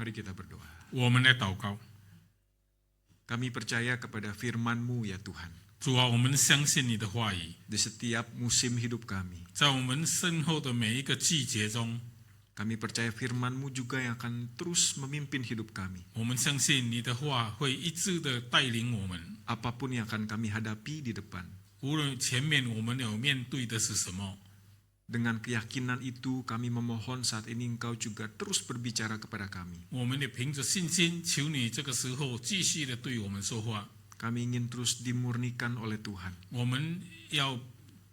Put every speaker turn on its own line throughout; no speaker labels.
Mari kita berdoa.
我们来祷告，
Kami percaya kepada firman-Mu ya Tuhan.
主啊，我们相信你的话语，
Di setiap musim hidup kami,
在我们身后的每一个季节中，
kami percaya firman-Mu juga yang akan terus memimpin hidup kami.
我们相信你的话会一直的带领我们，
Apapun yang akan kami hadapi di depan.
无论前面我们有面对的是什么，
Dengan keyakinan itu kami memohon saat ini Engkau juga terus berbicara kepada kami.
我们也凭着信心求你这个时候继续的对我们说话。
Kami ingin terus dimurnikan oleh Tuhan.
我们要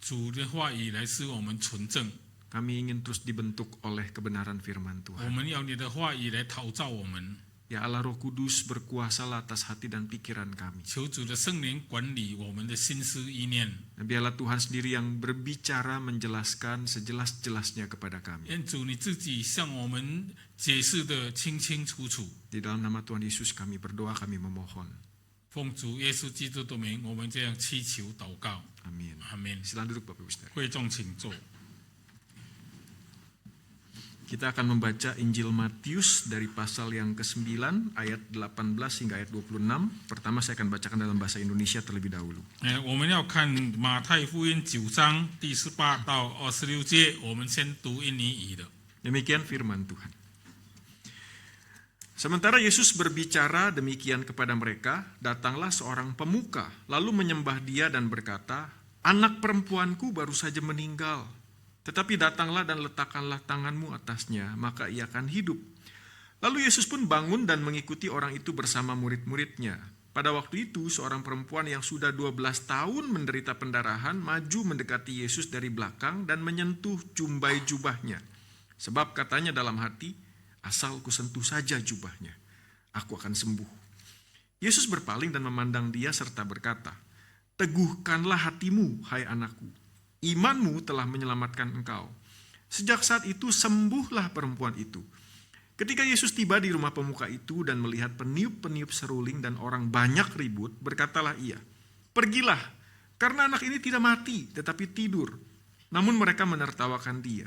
主的话语来使我们纯正，
Kami ingin terus dibentuk oleh kebenaran firman
我
Tuhan.
们要你的话语来陶造我们。
Ya Allah Roh Kudus berkuasalah atas hati dan pikiran kami.
求主的圣灵管理我们的心思意念，
Dan biarlah Tuhan sendiri yang berbicara menjelaskan sejelas-jelasnya kepada kami.
愿主你自己向我们解释的清清楚楚。
Di dalam nama Tuhan Yesus kami berdoa, kami memohon.
奉主耶稣基督的名，我们这样祈求祷告，
Amin.
阿门。
Silakan duduk Bapak Ibu Saudara.
会众请坐。
Kita akan membaca Injil Matius dari pasal yang ke-9 ayat 18 hingga ayat 26. Pertama saya akan bacakan dalam bahasa Indonesia terlebih dahulu.
我们要看马太福音9章第18到26节，我们先读印尼语的。
Demikian firman Tuhan. Sementara Yesus berbicara demikian kepada mereka, datanglah seorang pemuka, lalu menyembah dia dan berkata, "Anak perempuanku baru saja meninggal. Tetapi datanglah dan letakkanlah tanganmu atasnya, maka ia akan hidup." Lalu Yesus pun bangun dan mengikuti orang itu bersama murid-muridnya. Pada waktu itu, seorang perempuan yang sudah 12 tahun menderita pendarahan maju mendekati Yesus dari belakang dan menyentuh jumbai jubahnya. Sebab katanya dalam hati, asal kusentuh saja jubahnya, aku akan sembuh. Yesus berpaling dan memandang dia serta berkata, "Teguhkanlah hatimu, hai anakku. Imanmu telah menyelamatkan engkau." Sejak saat itu sembuhlah perempuan itu. Ketika Yesus tiba di rumah pemuka itu dan melihat peniup-peniup seruling dan orang banyak ribut, berkatalah ia, "Pergilah, karena anak ini tidak mati, tetapi tidur." Namun mereka menertawakan dia.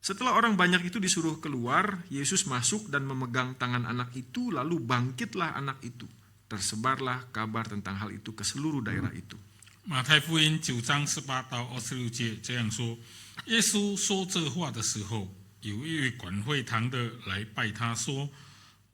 Setelah orang banyak itu disuruh keluar, Yesus masuk dan memegang tangan anak itu, lalu bangkitlah anak itu. Tersebarlah kabar tentang hal itu ke seluruh daerah itu.
马太福音9章18到26节这样说：耶稣说这话的时候，有一位管会堂的来拜他说：“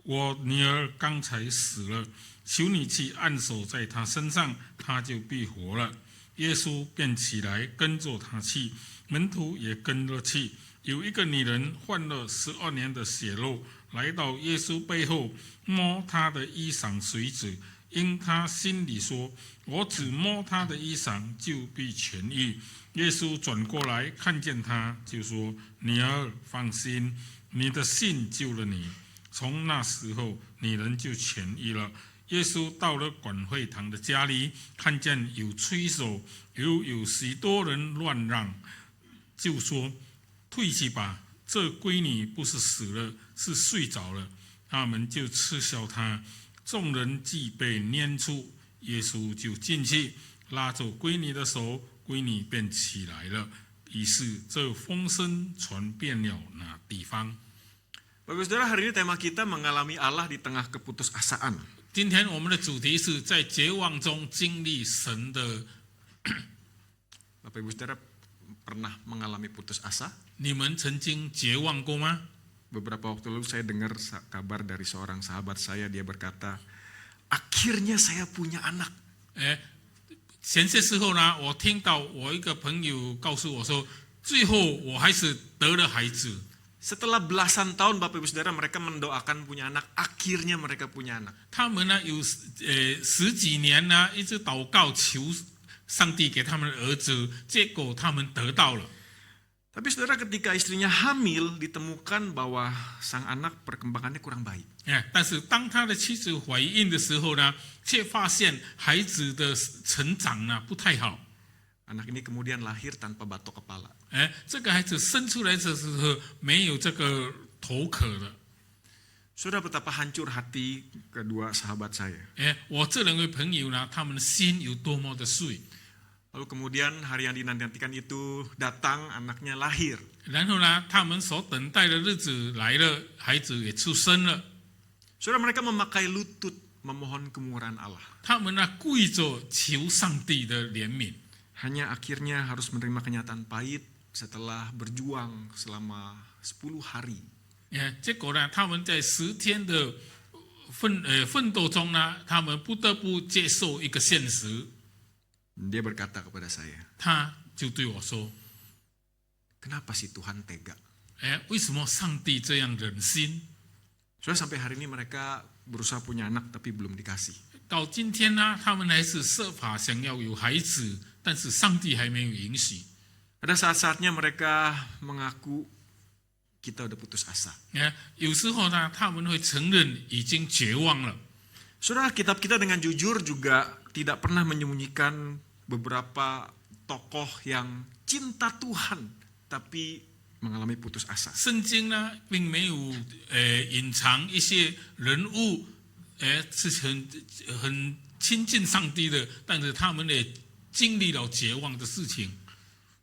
我女儿刚才死了，求你去按手在她身上，她就必活了。”耶稣便起来跟着他去，门徒也跟了去。有一个女人患了12年的血漏，来到耶稣背后，摸他的衣裳绥子，因他心里说：“我只摸他的衣裳，就必痊愈。”耶稣转过来看见他，就说：“女儿，放心，你的信救了你。”从那时候，女人就痊愈了。耶稣到了管会堂的家里，看见有吹手，有许多人乱嚷，就说：“退去吧，这闺女不是死了，是睡着了。”他们就嗤笑他。众人既被撵出，耶稣就进去，拉着闺女的手，闺女便起来了。于是这风声传遍了那地方。
Bapak Saudara, hari ini tema kita mengalami Allah di tengah keputusasaan.
今天我们的主题是在绝望中经历神的。
Bapak Ibu Saudara pernah mengalami putus asa?
你们曾经绝望过吗？
Beberapa waktu lalu saya dengar kabar dari seorang sahabat saya, dia berkata, "Akhirnya saya punya anak."
前些时候呢，我听到我一个朋友告诉我说，最后我还是得了孩子。
Setelah belasan tahun Bapak Ibu Saudara mereka mendoakan punya anak, akhirnya mereka punya anak.
他们呢有十几年呢一直祷告求上帝给他们的儿子，结果他们得到了。
Tapi saudara ketika istrinya hamil ditemukan bahwa sang anak perkembangannya kurang baik.
但是当他的妻子怀孕的时候呢，却发现孩子的成长呢不太好。
Anak ini kemudian lahir tanpa batok kepala.
这个孩子生出来的时候没有这个头壳的。
Saudara betapa hancur hati kedua sahabat saya.
我这两位朋友呢，他们的心有多么的碎。
Lalu kemudian hari yang dinantikan itu datang, anaknya lahir.
然后呢，他们所等待的日子来了，孩子也出生了。
Saudara, mereka memakai lutut memohon kemurahan Allah.
他们呢跪着求上帝的怜悯，
Hanya akhirnya harus menerima kenyataan pahit setelah berjuang selama 10 hari.
结果呢，他们在10天的奋斗中呢，他们不得不接受一个现实。
Dia berkata kepada saya,
他就对我说
kenapa sih Tuhan tega?
为什么上帝这样忍心？
Saudara, sampai hari ini mereka berusaha punya anak tapi belum dikasih.
到今天呢，他们还是设法想要有孩子，但是上帝还没有允许。
Ada saat-saatnya mereka mengaku kita udah putus asa.
有时候呢，他们会承认已经绝望了。
Saudara, kitab kita dengan jujur juga tidak pernah menyembunyikan beberapa tokoh yang cinta Tuhan tapi mengalami putus asa.
圣经呢，并没有隐藏一些人物，是很亲近上帝的，但是他们也经历了绝望的事情。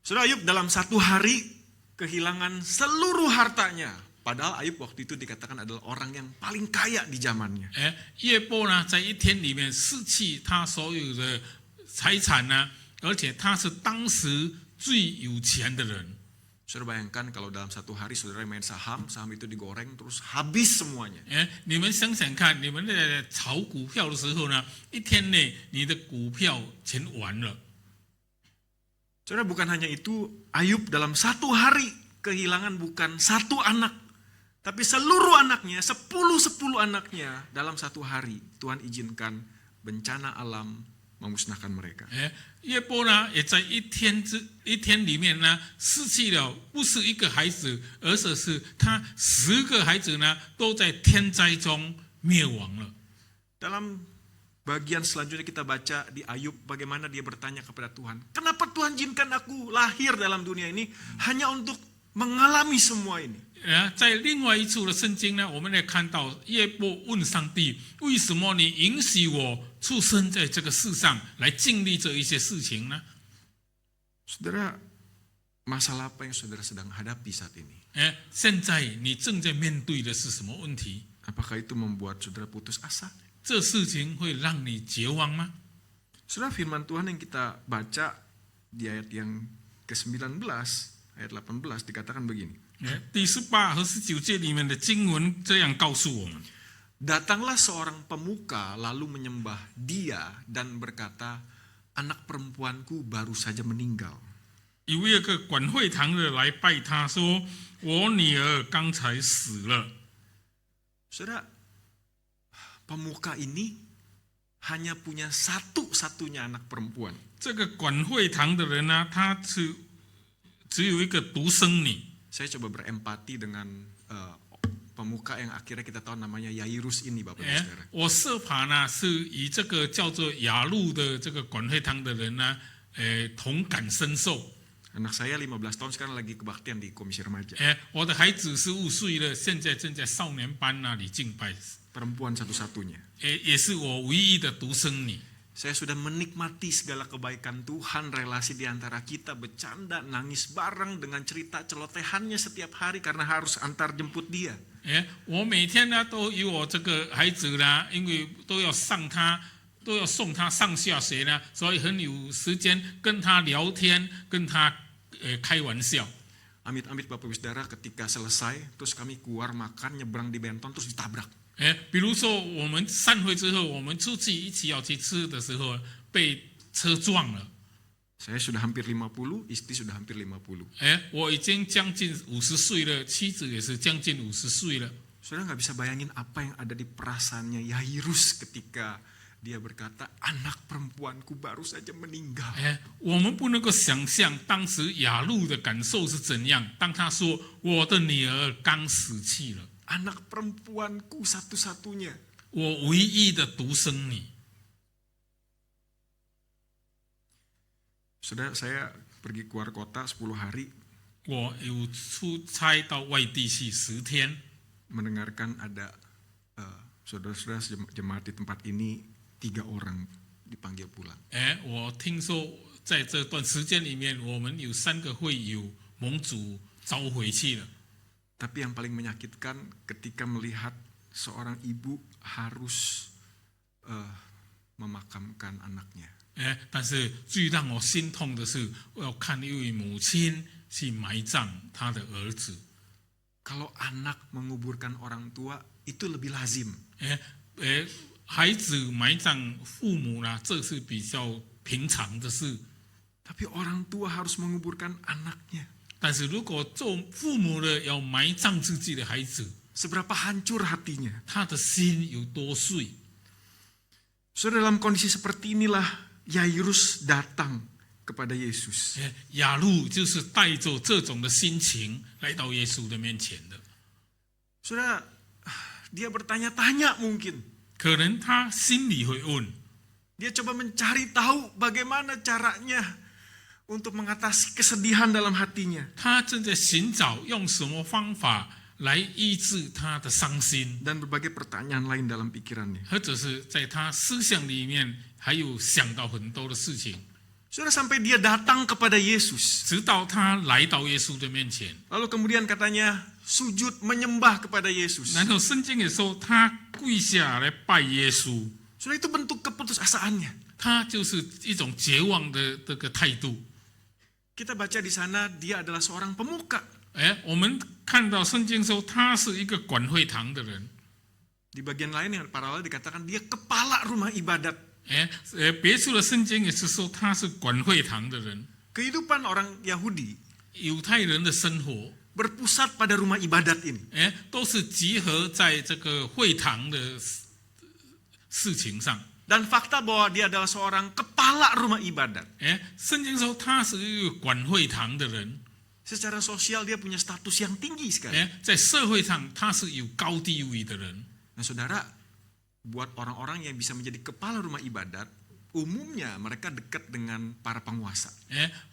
Saudara, Ayub dalam 1 hari kehilangan seluruh hartanya. Padahal Ayub waktu itu dikatakan adalah orang yang paling kaya di zamannya.
约伯呢，在1天里面失去他所有的财产呢，而且他是当时最有钱的人。
Saudara bayangkan kalau dalam 1 hari saudara main saham itu digoreng terus habis semuanya.
你们想想看，你们在炒股票的时候呢，1天内你的股票全完了。
Saudara, bukan hanya itu, Ayub dalam 1 hari kehilangan bukan 1 anak, tapi seluruh anaknya, 10 anaknya dalam 1 hari Tuhan izinkan bencana alam memusnahkan mereka.
约伯呢，也在一天里面呢，失去了不是1个孩子，而是他10个孩子呢，都在天灾中灭亡了。
Dalam bagian selanjutnya kita baca di Ayub bagaimana dia bertanya kepada Tuhan, kenapa Tuhan izinkan aku lahir dalam dunia ini hanya untuk mengalami semua ini?
在另外一处的圣经呢，我们也看到约伯问上帝：为什么你允许我出生在这个世上，来经历这一些事情呢？
Saudara, masalah apa yang saudara sedang hadapi saat ini?
现在你正在面对的是什么问题？
Apakah itu membuat saudara putus asa?
这事情会让你绝望吗？
Saudara, firman Tuhan yang kita baca di ayat yang ke-19, ayat 18 dikatakan begini.
第18和19节里面的经文这样告诉我们。
Datanglah seorang pemuka lalu menyembah dia dan berkata, anak perempuanku baru saja meninggal.
有一个管会堂的来拜他说：“我女儿刚才死了。”
Saudara, pemuka ini hanya punya satu-satunya anak perempuan.
这个管会堂的人呢，他只有一个独生女。
Saya coba berempati dengan pemuka yang akhirnya kita tahu namanya Yairus ini, Bapak dan Saudara.
我设法呢是以这个叫做雅路的这个管会堂的人呢，同感深受。
Anak saya 15 tahun sekarang lagi kebaktian di Komisi Remaja.
我的孩子15岁了，现在正在少年班那里敬拜。
Perempuan satu-satunya.
也是我唯一的独生女。
Saya sudah menikmati segala kebaikan Tuhan, relasi di antara kita, bercanda, nangis bareng dengan cerita celotehannya setiap hari karena harus antar jemput dia.
我每天呢都有我这个孩子呢，因为都要送他上下学呢，所以很有时间跟他聊天，跟他开玩笑。
Amit-amit Bapak Ibu Saudara, ketika selesai, terus kami keluar makan, nyebrang di Benton, terus ditabrak.
比如说我们散会之后，我们出去一起要去吃的时候，被车撞了。
Saya sudah hampir 50, istri sudah hampir 50.
我已经将近50岁了，妻子也是将近50岁了。
Saudara nggak bisa bayangin apa yang ada di perasaannya Yairus ketika dia berkata, anak perempuanku baru saja meninggal.
我们不能够想象当时雅路的感受是怎样。当他说：“我的女儿刚死去了。”
Anak perempuanku satu-satunya.
我唯一的独生女。
Saudara, saya pergi keluar kota 10 hari.
我有出差到外地去10天，
mendengarkan ada saudara-saudara jemaat di tempat ini 3 orang dipanggil pulang.
我听说在这段时间里面，我们有3个会友蒙主召回去了。
Tapi yang paling menyakitkan ketika melihat seorang ibu harus memakamkan anaknya.
但是最让我心痛的是，我要看一位母亲去埋葬她的儿子。
Kalau anak menguburkan orang tua itu lebih lazim.
孩子埋葬父母呢，这是比较平常的事。
Tapi orang tua harus menguburkan anaknya.
但是如果做父母的要埋葬自己的孩子，
Seberapa hancur hatinya.
他的心有多碎？
Saudara, dalam kondisi seperti inilah Yairus datang kepada Yesus.
雅路就是带着这种的心情来到耶稣的面前的。
Saudara, dia bertanya-tanya mungkin.
可能他心里会问，
Dia coba mencari tahu bagaimana caranya untuk mengatasi kesedihan dalam hatinya.
他正在寻找用什么方法来医治他的伤心，
Dan berbagai pertanyaan lain dalam pikirannya.
或者是在他思想里面还有想到很多的事情，
Saudara, sampai dia datang kepada Yesus.
直到他来到耶稣的面前。
Lalu kemudian katanya sujud menyembah kepada Yesus.
然后圣经也说，他跪下来拜耶稣，
Saudara, itu bentuk keputusasaannya.
他就是一种绝望的这个态度。
Kita baca di sana dia adalah seorang pemuka.
我们看到圣经说他是一个管会堂的人。
Di bagian lain yang paralel dikatakan dia kepala rumah ibadat.
别处的圣经也是说他是管会堂的人。
Kehidupan orang Yahudi
犹太人的生活，
berpusat pada rumah ibadat ini.
都是集合在这个会堂的事情上。
Dan fakta bahwa dia adalah seorang kepala rumah ibadat.
圣经说他是一个管会堂的人，
Secara sosial dia punya status yang tinggi sekali.
在社会上他是有高地位的人。
Nah saudara, buat orang-orang yang bisa menjadi kepala rumah ibadat, umumnya mereka dekat dengan para penguasa.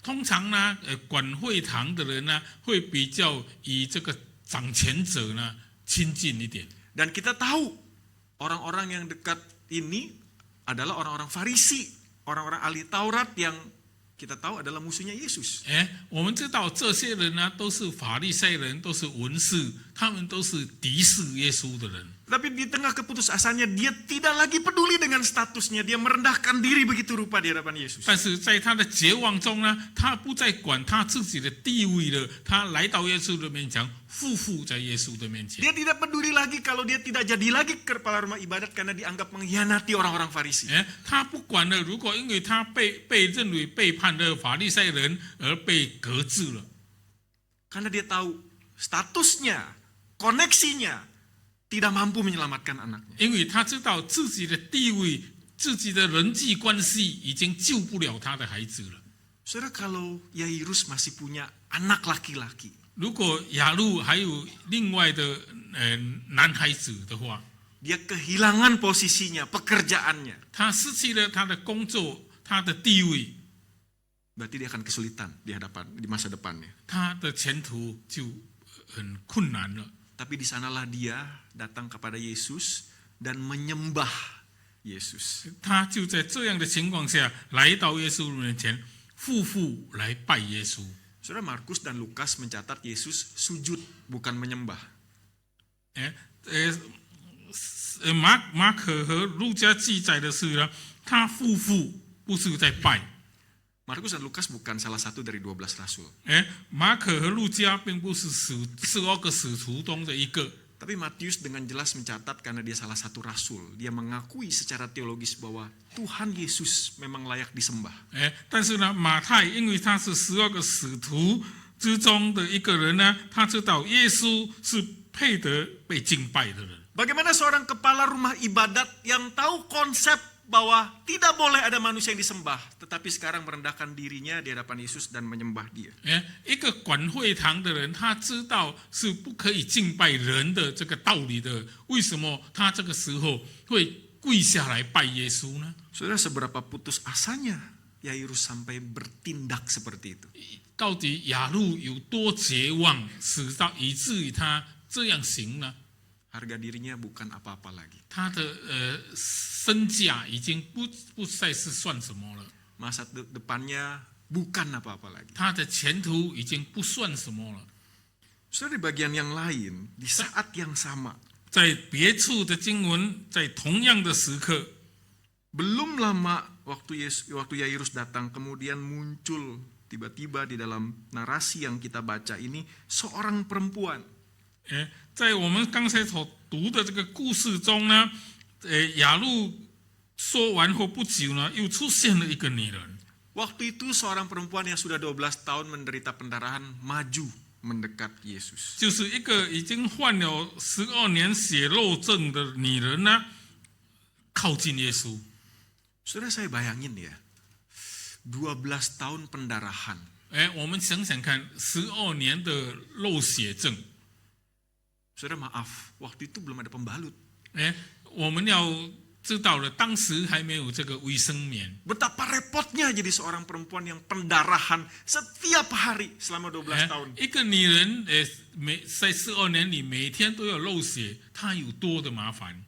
通常呢，管会堂的人呢，会比较与这个掌权者呢亲近一点。
Dan kita tahu orang-orang yang dekat ini adalah orang-orang Farisi, orang-orang ahli Taurat yang kita tahu adalah musuhnya Yesus.
我们知道这些人呢，都是法利赛人，都是文士，他们都是敌视耶稣的人。
Tapi di tengah keputusasaannya dia tidak lagi peduli dengan statusnya, dia merendahkan diri begitu rupa di hadapan Yesus.
但是在他的绝望中呢，他不再管他自己的地位了，他来到耶稣的面前，匍匐在耶稣的面前。
Dia tidak peduli lagi kalau dia tidak jadi lagi kepala rumah ibadat karena dianggap mengkhianati orang-orang Farisi.
他不管了，如果因为他被认为背叛了法利赛人而被革职了，
Karena dia tahu statusnya, koneksinya tidak mampu menyelamatkan anaknya.
因为他知道自己的地位、自己的人际关系已经救不了他的孩子了。
Saudara, kalau Yairus masih punya anak laki-laki,
如果雅路还有另外的男孩子的话，
dia kehilangan posisinya, pekerjaannya,
他失去了他的工作、他的地位，
berarti dia akan kesulitan di masa depannya.
他的前途就很困难了。
Tapi di sanalah dia datang kepada Yesus dan menyembah Yesus.
他就在这样的情况下来到耶稣面前，匍匐来拜耶稣。
Saudara, Markus dan Lukas mencatat Yesus sujud, bukan menyembah.
马可和路加记载的是呢，他匍匐不是在拜。
Markus dan Lukas bukan salah satu dari 12 rasul.
马可和路加并不是12个使徒中的一个，
Tapi Matius dengan jelas mencatat karena dia salah satu rasul. Dia mengakui secara teologis bahwa Tuhan Yesus memang layak disembah.
但是呢，马太因为他是12个使徒之中的一个人呢，他知道耶稣是配得被敬拜的人。
Bagaimana seorang kepala rumah ibadat yang tahu konsep bahwa tidak boleh ada manusia yang disembah, tetapi sekarang merendahkan dirinya di hadapan Yesus dan menyembah dia.
一个管会堂的人，他知道是不可以敬拜人的这个道理的，为什么他这个时候会跪下来拜耶稣呢？
Saudara, seberapa putus asanya Yairus sampai bertindak seperti itu?
到底雅路有多绝望，以至于他这样行呢？
Harga dirinya bukan apa-apa lagi.
他的身价已经不再是算什么了，
Masa depannya bukan apa-apa lagi.
他的前途已经不算什么了。
Saudara, di bagian yang lain, di saat yang sama,
在别处的经文，在同样的时刻，
Belum lama waktu Yairus datang, kemudian muncul tiba-tiba di dalam narasi yang kita baca ini seorang perempuan.
在我们刚才所读的这个故事中呢，雅路说完后不久呢，又出现了一个女人。
Waktu itu seorang perempuan yang sudah 12 tahun menderita pendarahan maju mendekat Yesus.
就是一个已经患了12年血漏症的女人呢，靠近耶稣。
Saudara, saya bayangin ya, 12 tahun pendarahan.
我们想想看，12年的漏血症，
Saudara, maaf, waktu itu belum ada pembalut.
我们要知道了，当时还没有这个卫生棉。
Betapa repotnya jadi seorang perempuan yang pendarahan setiap hari selama 12 tahun.
一个女人，在12年里每天都要漏血，她有多的麻烦？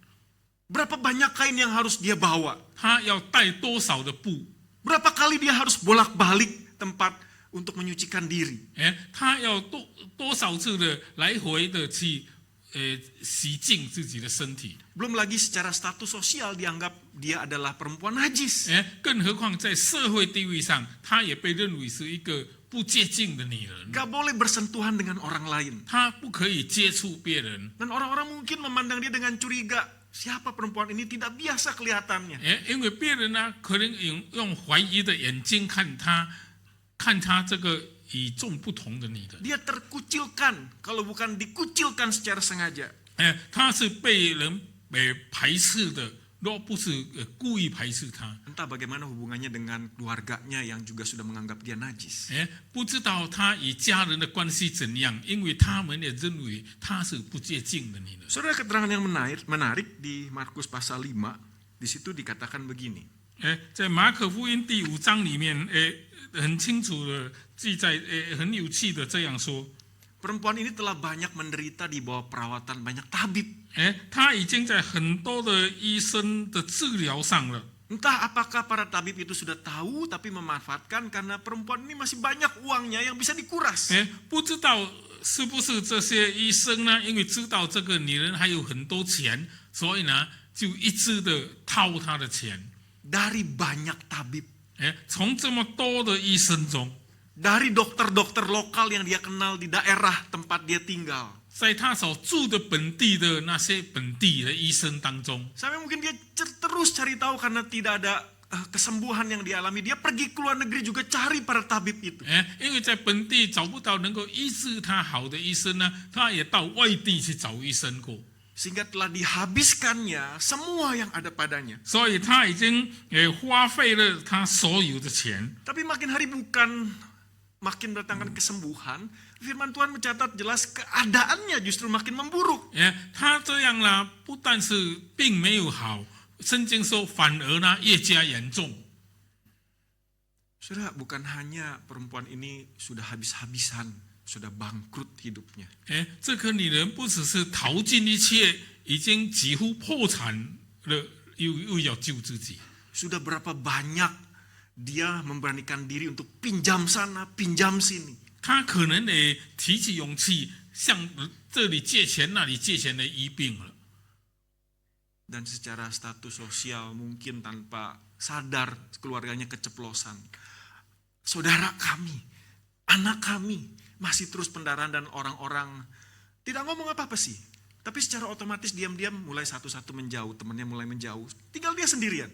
Berapa banyak kain yang harus dia bawa?
她要带多少的布？
Berapa kali dia harus bolak-balik tempat untuk menyucikan diri?
她要多少次的来回的去洗净自己的身体？
Belum lagi secara status sosial dianggap dia adalah perempuan najis.
更何况在社会地位上，她也被认为是一个不洁净的女人。
Gak boleh bersentuhan dengan orang lain.
她不可以接触别人。
Dan orang-orang mungkin memandang dia dengan curiga. Siapa perempuan ini? Tidak biasa kelihatannya.
因为别人呢，可能用怀疑的眼睛看她这个与众不同的女人。
Dia terkucilkan, kalau bukan dikucilkan secara sengaja.
她是被人排斥的，若不是故意排斥她。
Entah bagaimana hubungannya dengan keluarganya yang juga sudah menganggap dia najis.
不知道她与家人的关系怎样，因为他们也认为她是不洁净的女人。
Saudara, keterangan yang menarik di Markus pasal 5, di situ dikatakan begini.
在马可福音第5章里面，很清楚的记载，很有趣的这样说。
Perempuan ini telah banyak menderita di bawah perawatan banyak tabib.
她已经在很多的医生的治疗上了。
Entah apakah para tabib itu sudah tahu tapi memanfaatkan karena perempuan ini masih banyak uangnya yang bisa dikuras.
不知道是不是这些医生呢？因为知道这个女人还有很多钱，所以呢，就一直的掏她的钱。
Dari banyak tabib.
从这么多的医生中，
Dari dokter-dokter lokal yang dia kenal di daerah tempat dia tinggal.
在他所住的本地的那些本地的医生当中，
Sampai mungkin dia terus cari tahu karena tidak ada kesembuhan yang dialami. Dia pergi ke luar negeri juga cari para tabib itu.
因为在本地找不到能够医治他好的医生呢，他也到外地去找医生过。
Sehingga telah dihabiskannya semua yang ada padanya.
所以他已经花费了他所有的钱。
Tapi makin hari bukan makin mendatangkan kesembuhan, firman Tuhan mencatat jelas keadaannya justru makin memburuk.
他这样呢，不但是并没有好，圣经说反而呢越加严重。
Saudara, bukan hanya perempuan ini sudah habis-habisan, sudah bangkrut hidupnya.
这个女人不只是淘尽一切，已经几乎破产了，又要救自己。
Sudah berapa banyak dia memberanikan diri untuk pinjam sana, pinjam sini.
他可能也提起勇气，向这里借钱，那里借钱来医病了。
Dan secara status sosial mungkin tanpa sadar keluarganya keceplosan. Saudara kami, anak kami masih terus pendarahan dan orang-orang tidak ngomong apa-apa sih. Tapi secara otomatis diam-diam mulai satu-satu menjauh, temannya mulai menjauau. Tinggal dia sendirian.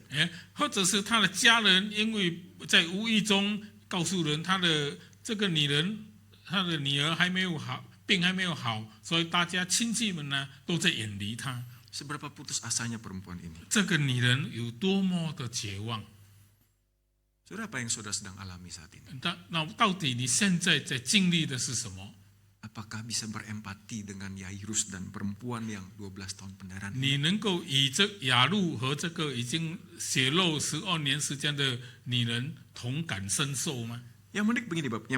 或者是他的家人，因为在无意中告诉人他的这个女人，他的女儿还没有好，病还没有好，所以大家亲戚们呢都在远离他。
Seberapa putus asanya perempuan ini?
这个女人有多么的绝望？
Saudara, apa yang saudara sedang alami saat ini?
那到底你现在在经历的是什么？
Apakah bisa berempati dengan Yairus dan perempuan yang 12 tahun pendarahan?
你能够与这雅路和这个已经血漏12年时间的女人同感深受吗？
Yang menarik begini Bapak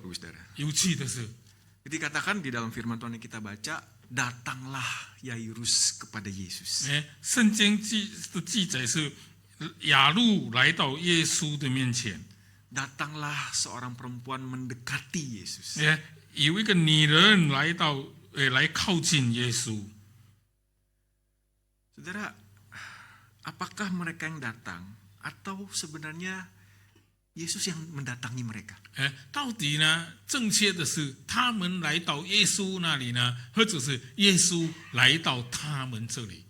Ibu Saudara.
有趣的是，
Dikatakan di dalam firman Tuhan yang kita baca, datanglah Yairus kepada Yesus.
圣经的记载是雅路来到耶稣的面前，
Datanglah seorang perempuan mendekati Yesus.
有一个女人来靠近耶稣。
Saudara, apakah mereka yang datang atau sebenarnya Yesus yang mendatangi mereka?
到底呢？正确的是他们来到耶稣那里呢，或者是耶稣来到他们这里？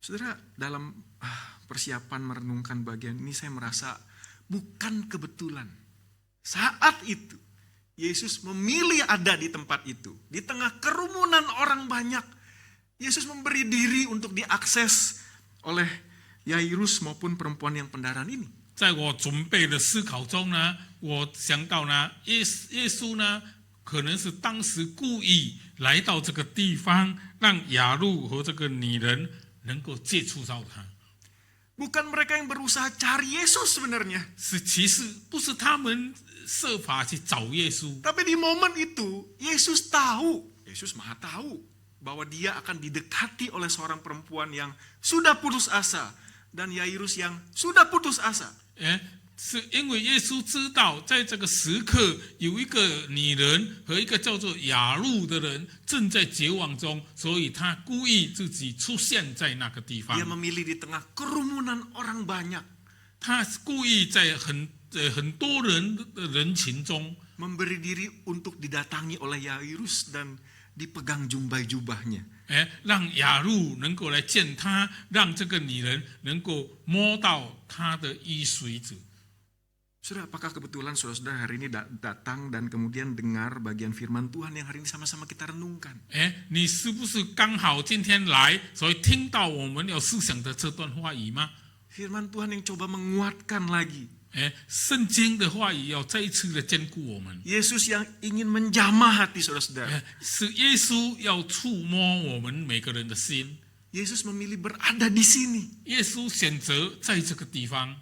Saudara, dalam persiapan merenungkan bagian ini saya merasa bukan kebetulan. Saat itu Yesus memilih ada di tempat itu. Di tengah kerumunan orang banyak, Yesus memberi diri untuk diakses oleh Yairus maupun perempuan yang pendaran ini.
在我准备的思考中呢，我想到呢，耶稣呢，可能是当时故意来到这个地方，让雅路和这个女人能够接触到他。
Bukan mereka yang berusaha cari Yesus sebenarnya.
其实不是他们设法去找耶稣，
Tapi di momen itu, Yesus tahu, Yesus maha tahu bahwa dia akan didekati oleh seorang perempuan yang sudah putus asa dan Yairus yang sudah putus asa.
是因为耶稣知道，在这个时刻有一个女人和一个叫做雅路的人正在绝望中，所以他故意自己出现在那个地方
Dia。memilih di tengah kerumunan orang banyak,
他故意在很多人的人群中，
memberi diri untuk didatangi oleh Yairus dan dipegang jubah-jubahnya.
让雅路能够来见他，让这个女人能够摸到他的衣随子。
Saudara, apakah kebetulan saudara-saudara hari ini datang dan kemudian dengar bagian firman Tuhan yang hari ini sama-sama kita renungkan?
你是不是刚好今天来，所以听到我们要思想的这段话语吗？
Firman Tuhan yang coba menguatkan lagi.
圣经的话语要再一次的坚固我们。
Yesus yang ingin menjamah hati saudara-saudara.
是耶稣要触摸我们每个人的心。
Yesus memilih berada di sini.
耶稣选择在这个地方，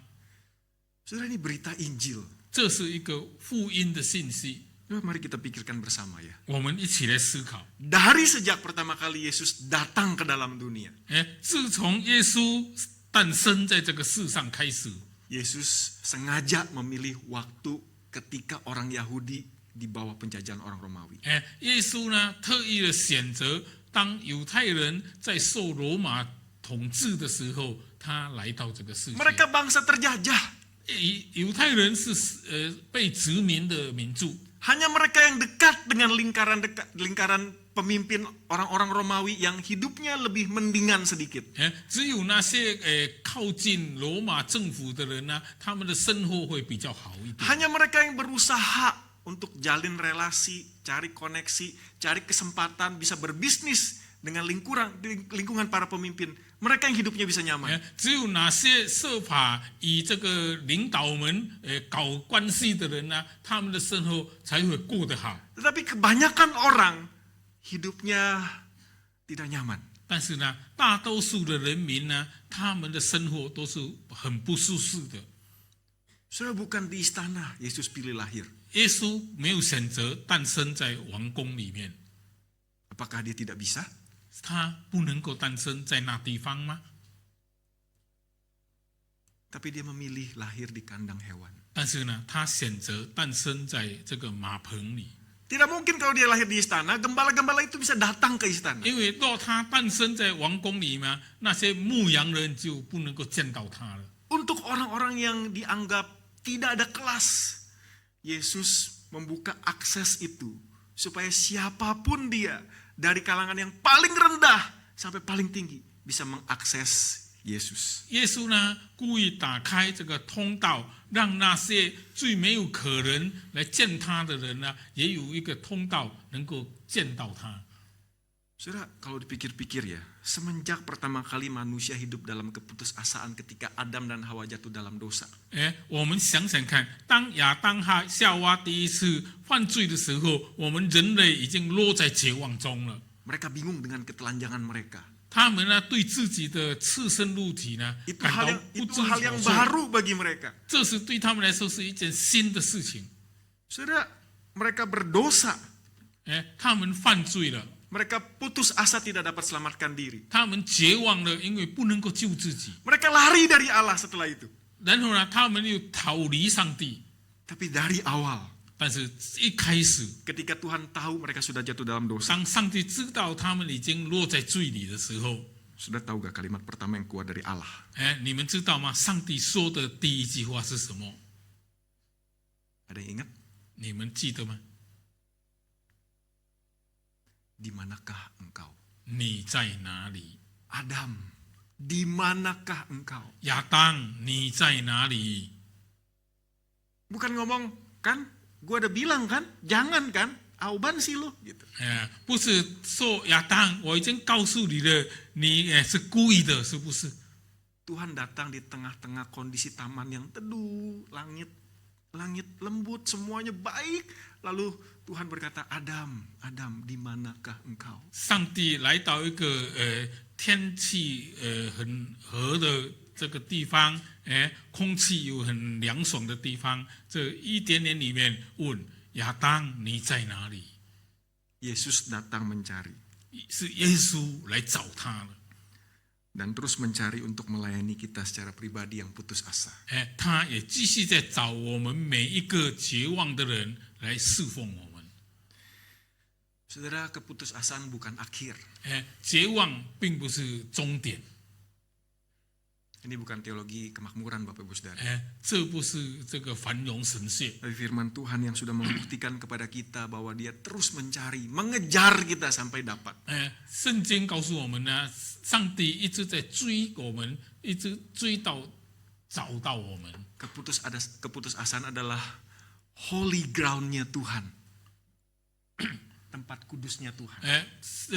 Saudara, ini berita Injil.
这是一个福音的信息。
Mari kita pikirkan bersama ya.
我们一起来思考。
Dari sejak pertama kali Yesus datang ke dalam dunia,
自从耶稣诞生在这个世上开始，
Yesus sengaja memilih waktu ketika orang Yahudi di bawah penjajahan orang Romawi.
耶稣呢特意的选择，当犹太人在受罗马统治的时候，他来到这个世界。
Mereka bangsa terjajah.
犹太人是被殖民的民族，
Hanya mereka yang dekat dengan lingkaran pemimpin orang-orang Romawi yang hidupnya lebih mendingan sedikit.
只有那些靠近罗马政府的人呢，他们的生活会比较好一点。
Hanya mereka yang berusaha untuk jalin relasi, cari koneksi, cari kesempatan, bisa berbisnis dengan lingkungan para pemimpin. Mereka yang hidupnya bisa nyaman.
只有哪些设法与这个领导们搞关系的人呢，他们的生活才会过得好。
Tetapi kebanyakan orang hidupnya tidak nyaman.
但是呢，大多数的人民呢，他们的生活都是很不舒适的。
Saudara, bukan di istana Yesus pilih lahir.
耶稣没有选择诞生在王宫里面，
Apakah dia tidak bisa?
他不能够诞生在那地方吗？
Tapi dia memilih lahir di kandang hewan.
但是呢，他选择诞生在这个马棚里，
Tidak mungkin kalau dia lahir di istana, gembala-gembala itu bisa datang ke istana.
因为若他诞生在王宫里面，那些牧羊人就不能够见到他了。
Untuk orang-orang yang dianggap tidak ada kelas, Yesus membuka akses itu supaya siapapun dia, dari kalangan yang paling rendah sampai paling tinggi, bisa mengakses Yesus.
耶稣呢，故意打开这个通道，让那些最没有可能来见他的人呢，也有一个通道能够见到他。
Saudara, kalau dipikir-pikir ya, semenjak pertama kali manusia hidup dalam keputusasaan ketika Adam dan Hawa jatuh dalam dosa,
我们想想看，当亚当和夏娃第一次犯罪的时候，我们人类已经落在绝望中了。
mereka bingung dengan ketelanjangan mereka.
他们呢，对自己的赤身肉体呢，
Itu
感到
hal
不知
yang
所措。
baru bagi mereka.
这是对他们来说是一件新的事情。
Saudara, mereka berdosa.
他们犯罪了，
Mereka putus asa tidak dapat selamatkan diri.
他们绝望了，因为不能够救自己。
Mereka lari dari Allah setelah itu.
然后呢，他们又逃离上帝。
Tapi dari awal,
但是一开始，
ketika Tuhan tahu mereka sudah jatuh dalam dosa.
当上帝知道他们已经落在罪里的时候，
Sudah tahu gak kalimat pertama yang keluar dari Allah?
你们知道吗？上帝说的第一句话是什么？
Ada yang ingat?
你们记得吗？
Di manakah engkau?
你在哪里？
Adam, di manakah engkau?
亚当，你在哪里？
Bukan ngomong, kan? Gue udah bilang kan? Jangan kan? Auban sih lo. Gitu.
不是说亚当，我已经告诉你了，你是故意的，是不是？
Tuhan datang di tengah-tengah kondisi taman yang teduh, langit lembut, semuanya baik. Lalu Tuhan berkata, Adam, di manakah engkau?
上帝来到一个天气很和的这个地方，空气又很凉爽的地方，这一点点里面问亚当你在哪里？
Yesus datang mencari
是耶稣来找他了，
dan terus mencari untuk melayani kita secara pribadi yang putus asa.
他也继续在找我们每一个绝望的人来侍奉我们。
Saudara, keputusasaan bukan akhir.
绝望并不是终点，
Ini bukan teologi kemakmuran Bapak Ibu Saudara.
这不是这个繁荣神学。
Tapi firman Tuhan yang sudah membuktikan kepada kita bahwa dia terus mencari, mengejar kita sampai dapat.
圣经告诉我们呢，上帝一直在追我们，一直追到找到我们。
Keputusasaan adalah holy ground-nya Tuhan. Tempat kudusnya Tuhan.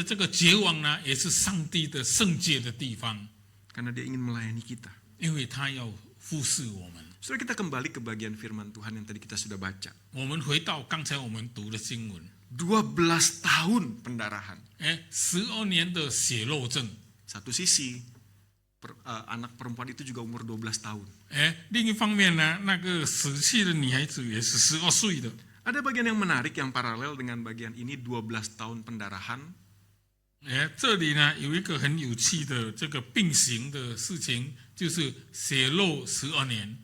这个绝望呢，也是上帝的圣洁的地方，
Karena dia ingin melayani kita.
因为他要服侍我们。
Saudara, kita kembali ke bagian firman Tuhan yang tadi kita sudah baca.
我们回到刚才我们读的经文，
12 tahun pendarahan.
12年的血肉症。
Satu sisi, anak perempuan itu juga umur 12 tahun.
另一方面呢，那个死去的女孩子也是12岁的。
Ada bagian yang menarik yang paralel dengan bagian ini 12 tahun pendarahan.
这里呢有一个很有趣的这个并行的事情，就是血肉12年。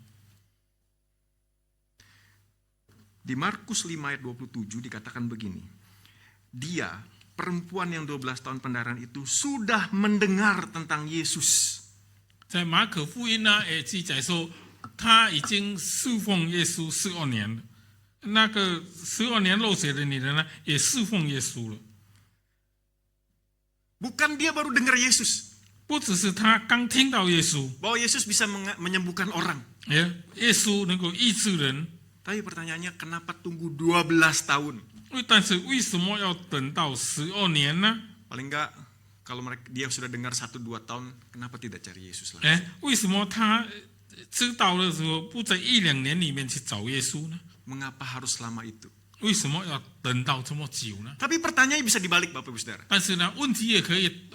Di Markus 5 ayat 27 dikatakan begini. Dia, perempuan yang 12 tahun pendarahan itu sudah mendengar tentang Yesus.
在马可福音呢也记载说，他已经侍奉耶稣12年了。那个12年漏血的女人呢，也侍奉耶稣了。
Bukan dia baru dengar Yesus.
不只是他刚听到耶稣，
Bahwa Yesus bisa menyembuhkan orang.
耶稣能够医治人，
Tapi pertanyaannya kenapa tunggu 12 tahun?
但是为什么要等到12年呢？
Paling enggak kalau dia sudah dengar 1-2 tahun, kenapa tidak cari Yesus lagi?
为什么他知道的时候不在1-2年里面去找耶稣呢？
Mengapa harus lama itu?
为什么要等到这么久呢？
Tapi pertanyaannya bisa dibalik Bapak Ibu Saudara.
但是呢，问题也可以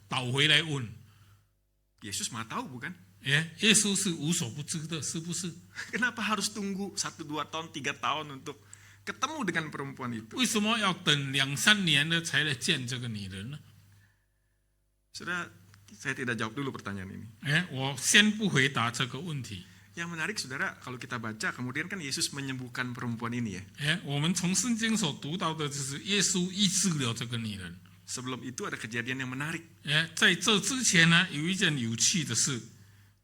倒回来问：
Yesus mah tahu bukan?
耶稣是无所不知的，是不是？
Kenapa harus tunggu 1-2 tahun, 3 tahun untuk ketemu dengan perempuan itu?
为什么要等2-3年呢才来见这个女人呢？
Saudara, saya tidak jawab dulu pertanyaan ini.
我先不回答这个问题。
Yang menarik saudara, kalau kita baca, kemudian kan Yesus menyembuhkan perempuan ini ya.
我们从圣经所读到的就是耶稣医治了这个女人。
Sebelum itu ada kejadian yang menarik.
在这之前呢，有一件有趣的事。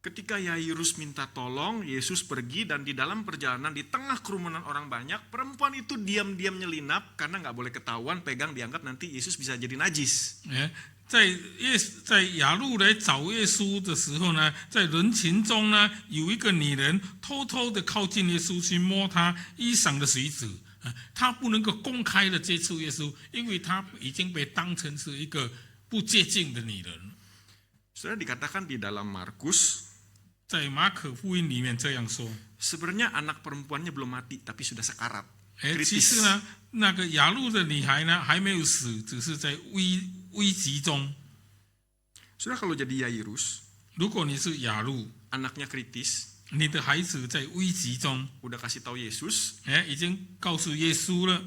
Ketika Yairus minta tolong, Yesus pergi dan di dalam perjalanan di tengah kerumunan orang banyak, perempuan itu diam-diam nyelinap karena nggak boleh ketahuan, pegang dianggap nanti Yesus bisa jadi najis.
在雅路来找耶稣的时候呢，在人群中呢，有一个女人偷偷的靠近耶稣去摸他衣裳的水子，她不能够公开的接触耶稣，因为她已经被当成是一个不洁净的女人。
Saudara, dikatakan di dalam Markus,
在马可福音里面这样说。
sebenarnya anak perempuannya belum mati, tapi sudah sekarat.
其实呢，那个雅路的女孩呢还没有死，只是在危急中。
Saudara, kalau jadi Yairus,
如果你是雅路，
anaknya kritis,
你的孩子在危急中，
udah kasih tahu Yesus,
已经告诉耶稣了。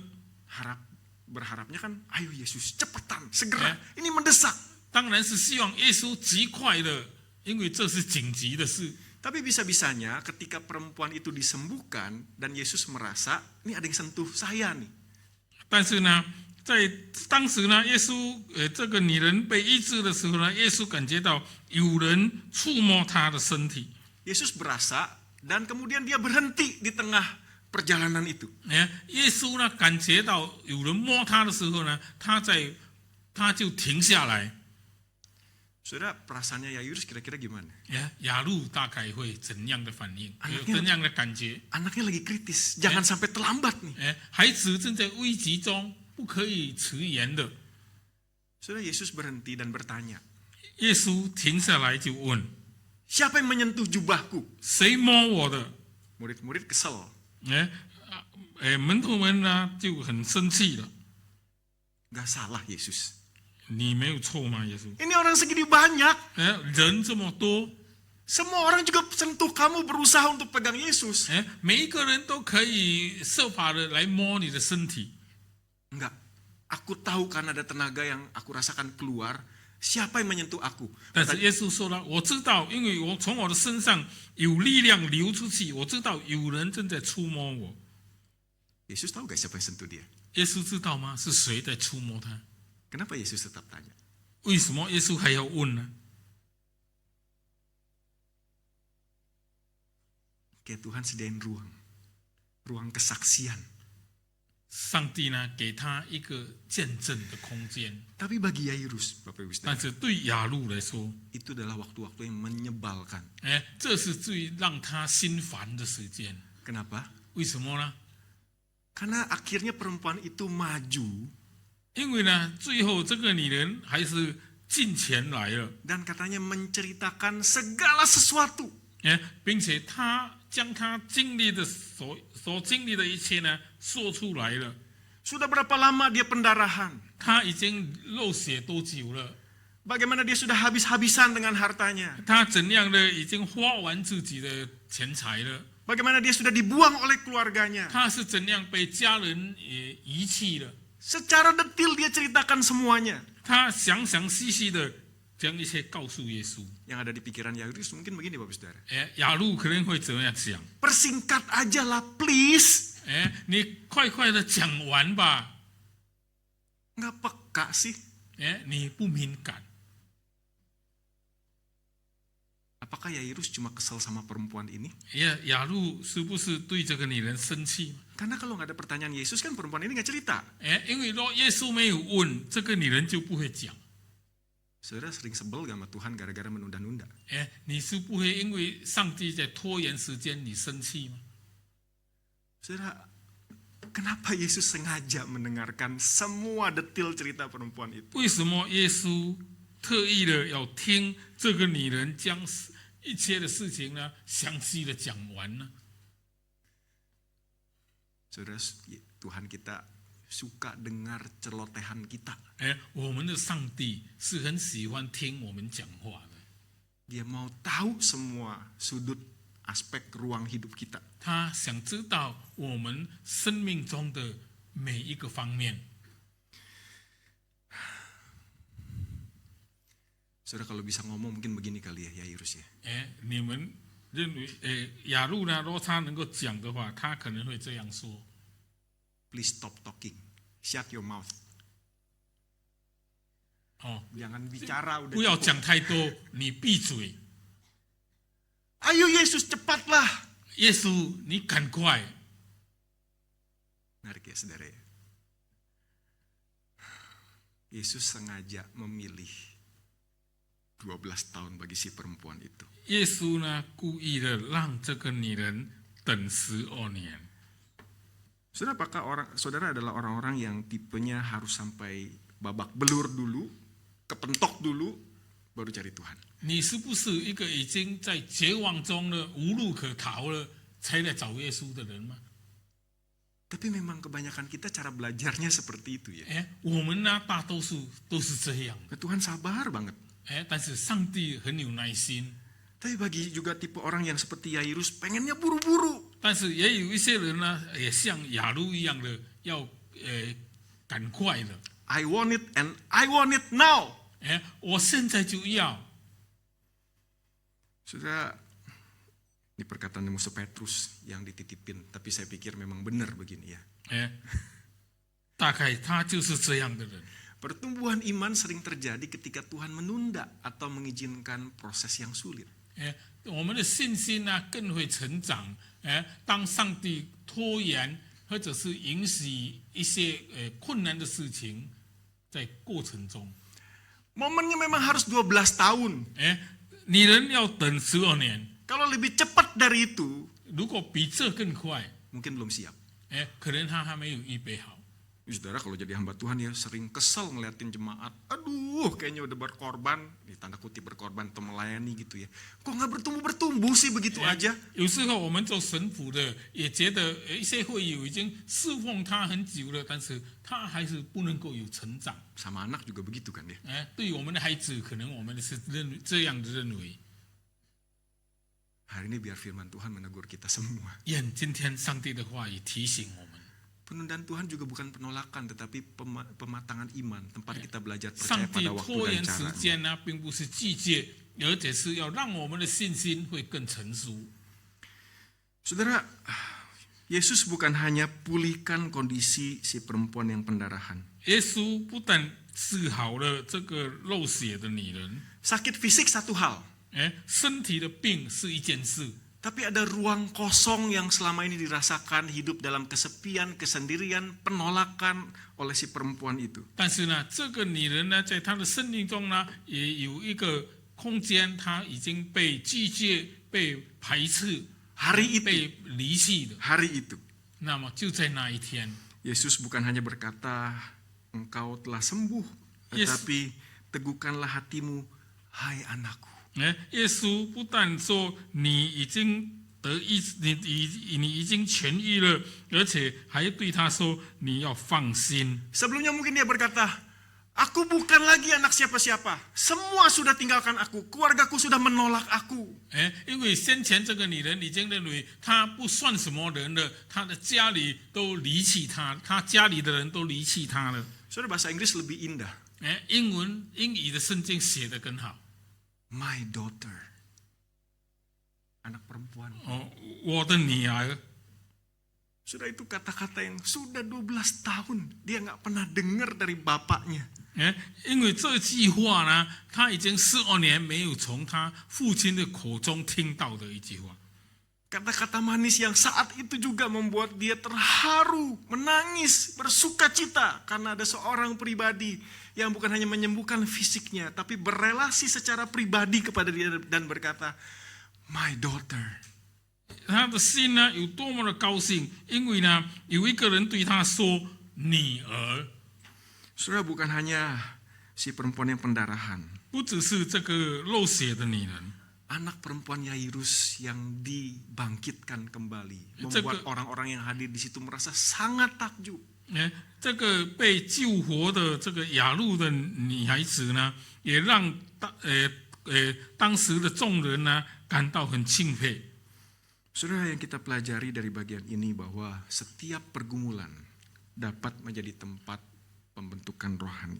berharapnya kan, ayo Yesus, cepetan, segera, ini mendesak.
当然是希望耶稣极快的，因为这是紧急的事。
Tapi bisa-bisanya ketika perempuan itu disembuhkan dan Yesus merasa, ini ada yang sentuh saya nih.
但是呢，在当时呢，耶稣这个女人被医治的时候呢，耶稣感觉到有人触摸她的身体。
Yesus berasa dan kemudian dia berhenti di tengah perjalanan itu.
耶稣呢感觉到有人摸他的时候呢，他就停下来。
Saudara, perasaannya Yairus kira-kira gimana?
雅路大概会怎样的反应？
Anaknya-
有怎样的感觉？
Anaknya lagi kritis, jangan sampai terlambat nih.
孩子正在危急中，不可以迟延的。
Saudara, Yesus berhenti dan bertanya,
耶稣停下来就问：
siapa yang menyentuh jubahku?
谁摸我的？
Murid-murid kesel.
门徒们呢就很生气了。
Gak salah Yesus.
你没有错吗，耶稣？
Ini orang segini banyak.
人这么多，
Semua orang juga sentuh kamu berusaha untuk pegang Yesus.
每一个人都可以设法的来摸你的身体。
Enggak. Aku tahu karena ada tenaga yang aku rasakan keluar. Siapa yang menyentuh aku?
但是耶稣说了，我知道，因为我从我的身上有力量流出去，我知道有人正在触摸我。
Yesus tahu gak siapa yang sentuh dia?
耶稣知道吗？是谁在触摸他？
Kenapa Yesus tetap tanya?
为什么耶稣还要问呢？
Kayak Tuhan sediain ruang kesaksian.
上帝呢给他一个见证的空间，
Tapi bagi Yairus, Bapak Ibu
但
Saudara,
是对雅路来说，
itu adalah waktu-waktu yang menyebalkan.
这是最让他心烦的时间。
Kenapa?
为什么呢？
Karena akhirnya perempuan itu maju
因为呢，最后这个女人还是进前来了，
dan katanya menceritakan segala sesuatu.
并且她将她经历的所经历的一切呢说出来了。
Sudah berapa lama dia pendarahan?
她已经漏血多久了？
Bagaimana dia sudah habis-habisan dengan hartanya?
她怎样的已经花完自己的钱财了？
Bagaimana dia sudah dibuang oleh keluarganya?
她是怎样被家人遗弃了？
Secara detil dia ceritakan semuanya.
她详详细细的将一切告诉耶稣。
Yang ada di pikiran Yairus mungkin begini Bapak Saudara.
雅路可能会怎样讲？
Persingkat aja lah please.
你快快的讲完吧。
Nggak peka sih.
你不敏感。
Apakah Yairus cuma kesel sama perempuan ini?
雅路是不是对这个女人生气？
Karena kalau nggak ada pertanyaan Yesus kan perempuan ini nggak cerita.
因为若耶稣没有问，这个女人就不会讲。
Saudara sering sebel gak sama Tuhan gara-gara menunda-nunda?
你是不会因为上帝在拖延时间，你生气吗？
Saudara, kenapa Yesus sengaja mendengarkan semua detil cerita perempuan itu?
为什么耶稣特意的要听这个女人将一切的事情呢详细的讲完呢？
Saudara, Tuhan kita suka dengar celotehan kita.
我们的上帝是很喜欢听我们讲话的，
Dia mau tahu semua sudut aspek ruang hidup kita.
他想知道我们生命中的每一个方面。
Saudara kalau bisa ngomong mungkin begini kali ya Yairus ya.
你们认为，雅路呢，如果他能够讲的话，他可能会这样说：
Please stop talking. Shut your mouth. ，Jangan bicara udah
不要
cukup.
讲太多，你闭嘴。
Ayo Yesus cepatlah.
耶稣，你赶快！
Menarik ya saudara ya. Yesus sengaja memilih 12 tahun bagi si perempuan itu.
耶稣呢，故意的让这个女人等12年。
Saudara adalah orang-orang yang tipenya harus sampai babak belur dulu, kepentok dulu, baru cari Tuhan.
你是不是一个已经在绝望中了、无路可逃了，才来找耶稣的人吗？
Tapi memang kebanyakan kita cara belajarnya seperti itu ya.
我们呢，大多数都是这样。
Tuhan sabar banget.
但是上帝很有耐心。
Tapi bagi juga tipe orang yang seperti Yairus pengennya buru-buru.
但是也有一些人呢，也像雅路一样的，要赶快的。
I want it and I want it now.
我现在就要。
Saudara, Ini perkataan musuh Petrus yang dititipin, tapi saya pikir memang benar begini ya.
大概他就是这样的人。
Pertumbuhan iman sering terjadi ketika Tuhan menunda atau mengizinkan proses yang sulit.
我们的信心呢更会成长。当上帝拖延或者是允许一些困难的事情在过程中，
Momennya memang harus 12 tahun.
女人要等12年，
Kalau lebih cepat dari itu,
如果比这更快，
mungkin belum siap.
可能他还没有预备好。
Saudara, kalau jadi hamba Tuhan ya sering kesel ngeliatin jemaat. Aduh, kayaknya udah berkorban, di tanda kutip berkorban atau melayani gitu ya. Kok nggak bertumbuh sih begitu aja?
有时候我们做神父的也觉得一些会友已经侍奉他很久了，但是他还是不能够有成长。
Sama anak juga begitu kan ya.
对于我们的孩子，可能我们是这样的认为。
Hari ini biar firman Tuhan menegur kita semua.
愿今天上帝的话语提醒我们。
Penundaan Tuhan juga bukan penolakan, tetapi pematangan iman, tempat kita belajar
上
percaya
帝
pada waktu
拖
dan
延时
cara.
间呢，并不是拒绝，而且是要让我们的信心会更成熟。
Saudara, Yesus bukan hanya pulihkan kondisi si perempuan yang pendarahan.
耶稣不但治好了这个漏血的女人，
Sakit fisik satu hal,
身体的病是一件事，
tapi ada ruang kosong yang selama ini dirasakan hidup dalam kesepian, kesendirian, penolakan oleh si perempuan itu.
但是呢，这个女人呢，在她的生命中呢，也有一个空间，她已经被拒绝、被排斥、
Hari
被
itu,
离弃的。
hari itu,
那么就在那一天，
Yesus bukan hanya berkata, engkau telah sembuh,
Yes.
tetapi teguhkanlah hatimu, hai anakku.
耶稣不但说你已经得医，你已经痊愈了，而且还对他说你要放心。
Sebelumnya mungkin dia berkata, aku bukan lagi anak siapa-siapa. Semua sudah tinggalkan aku. Keluargaku sudah menolak aku.
因为先前这个女人已经认为她不算什么人了，她的家里都离弃她，她家里的人都离弃她了。
Saudara, bahasa Inggris lebih indah.
英语的圣经写得更好。
My daughter. Anak perempuan.
我的女儿。
Sudah itu kata-kata yang sudah 12 tahun. Dia nggak pernah dengar dari bapaknya.
因为这句话呢，他已经12年没有从他父亲的口中听到的一句话。
Kata-kata manis yang saat itu juga membuat dia terharu, menangis, bersuka cita. Karena ada seorang pribadi yang bukan hanya menyembuhkan fisiknya, tapi berelasi secara pribadi kepada dia dan berkata, My daughter.
他的心呢有多么的高兴，因为呢有一个人对他说：“女儿。”
Saudara, bukan hanya si perempuan yang pendarahan.
不只是这个漏血的女人，
Anak perempuan Yairus yang dibangkitkan kembali.
Itu
Membuat orang-orang yang hadir di situ merasa sangat takjub.
这个被救活的这个雅路的女孩子呢，也让当时的众人呢感到很钦佩。
Saudara, yang kita pelajari dari bagian ini bahwa setiap pergumulan dapat menjadi tempat pembentukan rohani.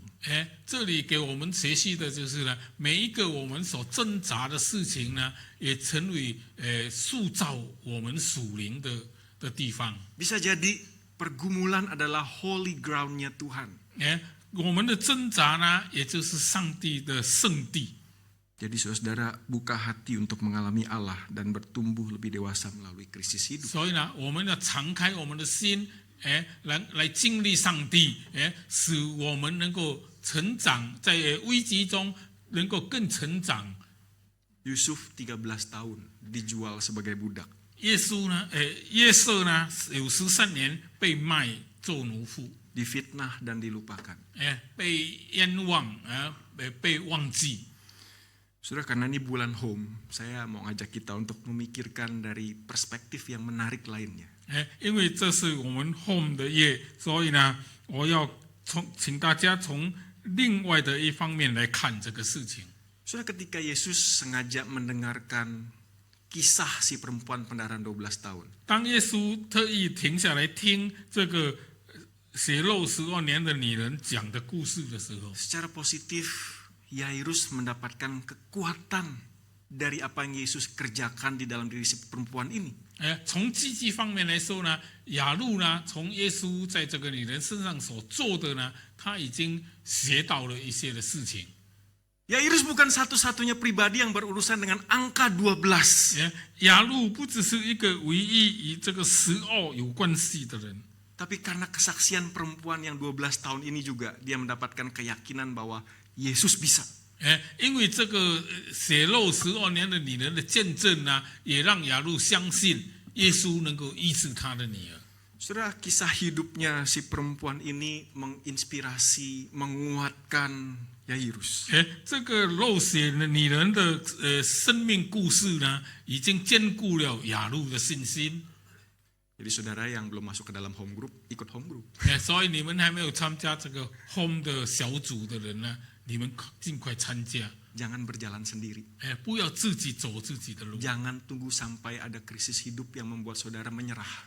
这里给我们学习的就是呢，每一个我们所挣扎的事情呢，也成为塑造我们属灵的地方。
Bisa jadi pergumulan adalah holy ground-nya Tuhan.
我们的挣扎呢，也就是上帝的圣地。
Jadi saudara, buka hati untuk mengalami Allah dan bertumbuh lebih dewasa melalui krisis hidup.
所以呢，我们要敞开我们的心，来经历上帝，使我们能够成长，在危机中能够更成长。
Yusuf 13 tahun dijual sebagai budak.
耶稣呢，有13年被卖做奴妇，
Difitnah dan dilupakan.
被冤枉，被忘记。
Saudara, karena ini bulan home, saya mau ngajak kita untuk memikirkan dari perspektif yang menarik lainnya.
因为这是我们 home 的夜，所以呢，我要请大家从另外的一方面来看这个事情。
Saudara, ketika Yesus sengaja mendengarkan kisah si perempuan pendarahan 12 tahun.
当耶稣特意停下来听这个血漏12年的女人讲的故事的时候，
Secara positif, Yairus mendapatkan kekuatan dari apa yang Yesus kerjakan di dalam diri si perempuan ini.
从积极方面来说呢，雅路呢，从耶稣在这个女人身上所做的呢，他已经学到了一些的事情。
Yairus bukan satu-satunya pribadi yang berurusan dengan angka 12.
雅路不只是一个唯一与这个12有关系的人，
Tapi karena kesaksian perempuan yang 12 tahun ini juga, dia mendapatkan keyakinan bahwa Yesus bisa.
因为这个血肉12年的女人的见证呢，也让雅路相信耶稣能够医治她的女儿。
Saudara, kisah hidupnya si perempuan ini menginspirasi, menguatkan Yairus.
这个肉血的女人的生命故事呢，已经兼顾了雅路的信心。
Jadi saudara yang belum masuk ke dalam home group, ikut home group.
所以你们还没有参加这个 home 的小组的人呢，你们尽快参加。
Jangan berjalan sendiri.
不要自己走自己的路。
Jangan tunggu sampai ada krisis hidup yang membuat saudara menyerah.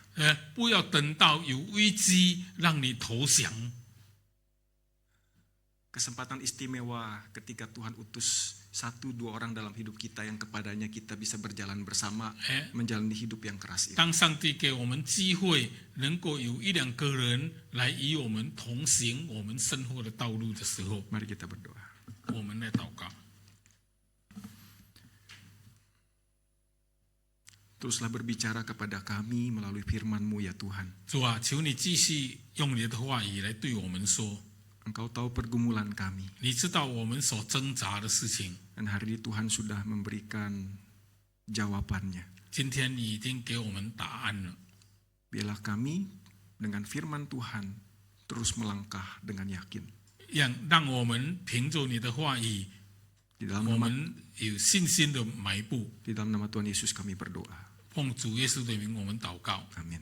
不要等到有危机让你投降。
Kesempatan istimewa ketika Tuhan utus 1-2 orang dalam hidup kita yang kepadanya kita bisa berjalan bersama, menjalani hidup yang keras ini.
当上帝给我们机会，能够有1-2个人来与我们同行我们生活的道路的时候，
Mari kita berdoa.
我们来祷告。
Teruslah berbicara kepada kami melalui firman-Mu ya Tuhan.
主啊，求你继续用你的话语来对我们说。
Engkau tahu pergumulan kami.
你知道我们所挣扎的事情，
Dan hari ini Tuhan sudah memberikan jawabannya.
今天你已经给我们答案了。
Biarlah kami dengan firman Tuhan terus melangkah dengan yakin.
让我们凭着你的话语，
Di dalam
我
nama,
们有信心的迈步。
di dalam nama Tuhan Yesus kami berdoa.
奉主耶稣的名，我们祷告。
Amin.